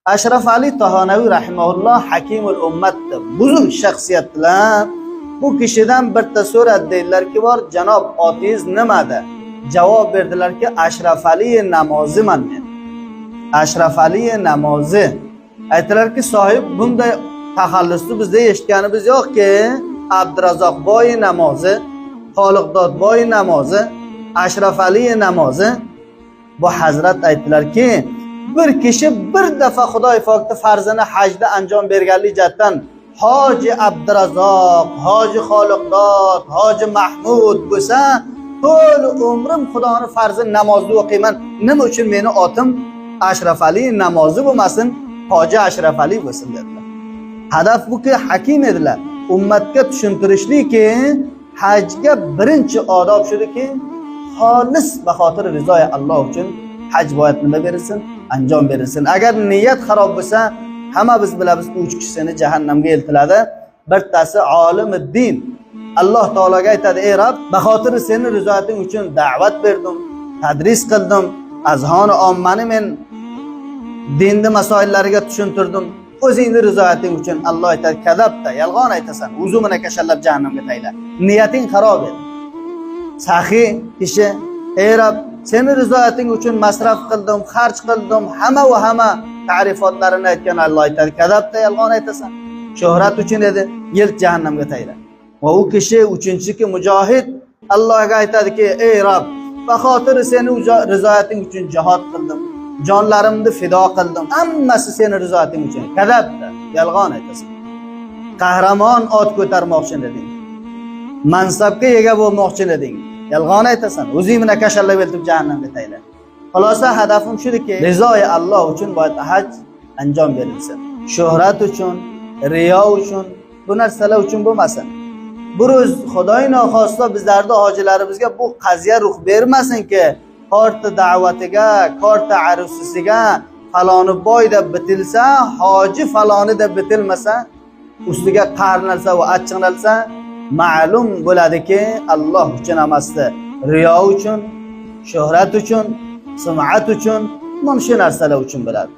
Ashraf Ali Tahonaviy rahimahulloh hakimul ummatdir. Buzun shaxsiyat bilan bu kishidan bitta so'radi, deydilarki, bor janob otingiz nimada? Javob berdilarki, Ashraf Ali namoziman men. Ashraf Ali namozi. Aytdilarki, sohib bunday taxallusni bizda eshitganimiz yo'qki. Abdurazzoq boy namozi, Xoliqdod boy namozi, Ashraf Ali namozi. Bu hazrat aytdilarki, bir kishi bir dafa Xudoy pokning farzini hajda anjom berganlik jihatdan Hoji Abdurazzoq, Hoji Xoliqdod, Hoji Mahmud bo'lsa, to'l umrim Xudoning farzini namozda o'qiyman. Nima uchun meni otim Ashraf Ali namozi bo'lmasin, Hoji Ashraf Ali bo'lsin dedilar. Hadaf buki hakim edilar. Ummatga tushuntirishliki, hajga birinchi odob shudiki, xolis va xotir rizoy Alloh uchun haj boyat nima berilsin, anjom berilsin. Agar niyat xarob bo'lsa, hamma biz bilamiz 3 kishisini jahannamga eltiladi. Birtasi olimiddin. Alloh taologa aytadi: "Ey Rob, va xotir seni rizoyating uchun da'vat berdim, tadris qildim, azhoni ommani men dinni masoillariga tushuntirdim. O'zingni rizoyating uchun." Alloh aytadi: "Kadabda, yolg'on aytasan. Uzumini kashallab jahannamga tayla. Niyating xarob edi." Saxiy kishi: "Ey Rob, seni rizoyating uchun masraf qildim, xarj qildim, hamma va hamma ta'rifotlarini aytgan." Alloh aytadi: "Kadabda, yolg'on aytasan. Shuhrat uchun edi, yilt jahannamga tayla." Va u kishi uchinchisi mujohid Allohga aytadiki: "Ey Rob, va xotiri seni rizoyating uchun jihad qildim. Jonlarimni fido qildim. Hammasi seni rizoyating uchun." Kadabda, yolg'on aytasan. Qahramon ot ko'tarmoqchi eding. Mansabga ega bo'lmoqchi eding. Yolg'on aytasan. O'zing bilan kashallab eltib jahannamga tayla. Xulosa hadafim shudiki, rizoyi Alloh uchun boyat haj anjom berilsin. Shuhrat uchun, riyo uchun, bu narsalar uchun bo'lmasin. Buruz Xudoy noxosta bizlarda hojilarimizga bu qaziya ruh bermasinki, korta da'vatiga, korta arusisiga faloni boy deb bitilsa, hoji faloni deb bitilmasa, ustiga qarnalsa va achchiqnalsa, ma'lum bo'ladiki, Alloh uchun emasdi. Riyo uchun, shuhrat uchun, sum'at uchun, mana shu narsalar uchun bo'ladi.